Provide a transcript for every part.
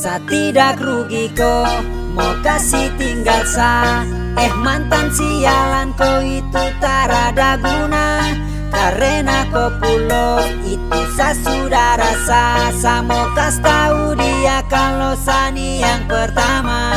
Sa tidak rugi kok mau kasih tinggal sa. Mantan sialan kau itu tak ada guna, karena kau pulau itu sa sudah rasa. Sa mau kasih tahu dia kalau Sani yang pertama.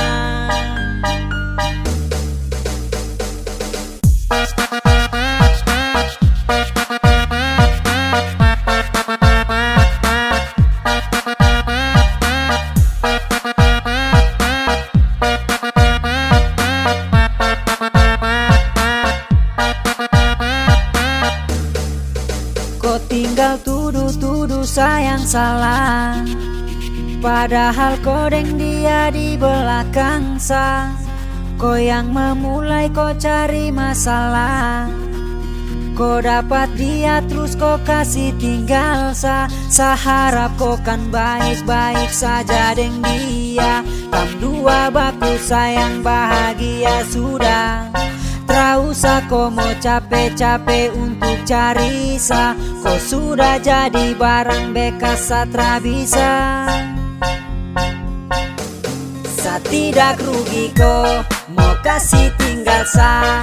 Kau tinggal tuduh-tuduh sayang salah, padahal kodeng dia di belakang sa. Kau yang memulai, kau cari masalah. Kau dapat dia terus kau kasih tinggal sa. Harap kau kan baik-baik saja deng dia. Kam dua baku sayang bahagia sudah. Tak usah kau mau capek-capek untuk cari sa. Kau sudah jadi barang bekas satra bisa. Sa tidak rugi kau mau kasih tinggal sa.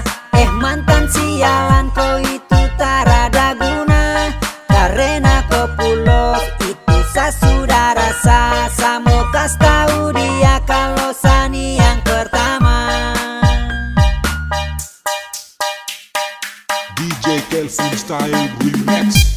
Mantan sialan kau itu tak ada guna, karena kau pulau itu sa sudah rasa. Sa mau kasih tahu dia kalau Sani yang pertama. DJ Kelvin Style Remix.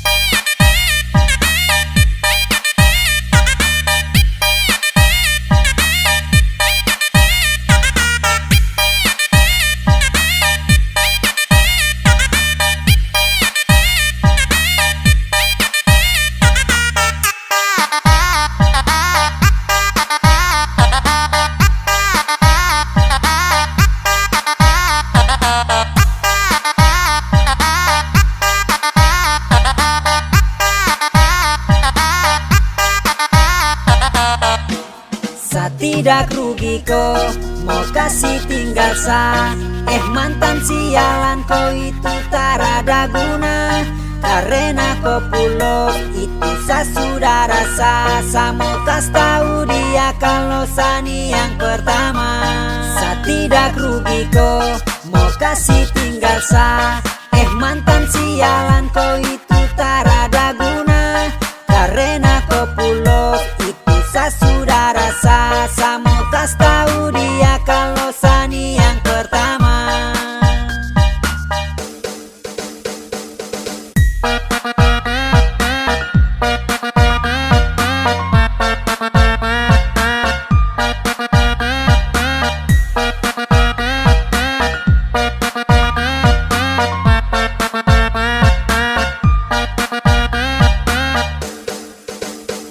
Sa tidak rugi kau mau kasih tinggal sa. Mantan sialan kau itu tak ada guna, karena kau pulau itu sa sudah rasa. Sa mau kasih tahu dia kalau Sani yang pertama. Sa tidak rugi kau mau kasih tinggal sa. Mantan sialan kau itu tak ada guna, karena kau pulau itu sa sudah rasa. Sa mau kasih tahu dia kalau Sani yang pertama.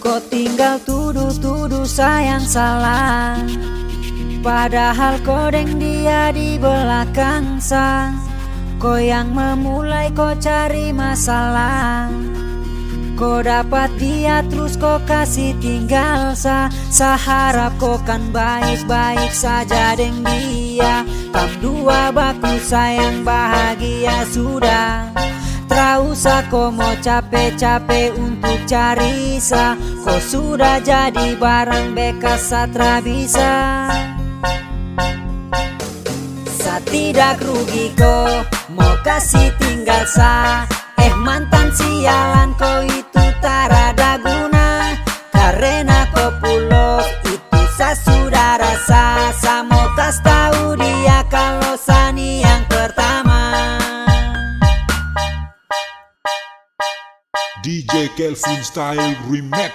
Kau tinggal tuduh-tuduh sayang salah, padahal kodeng dia di belakang sa. Kau yang memulai, kau cari masalah. Kau dapat dia terus kau kasih tinggal sa. Harap kau kan baik-baik saja deng dia. Kam dua baku sayang bahagia sudah. Tak usah kau mau capek-capek untuk cari sa. Kau sudah jadi barang bekas satra bisa. Sa tidak rugi kau mau kasih tinggal sa. Mantan sialan kau itu tak ada guna, karena kau pulau itu sa sudah rasa. Sa mau kasih tahu dia kalau Sani yang pertama. DJ Kelvin Style Remix.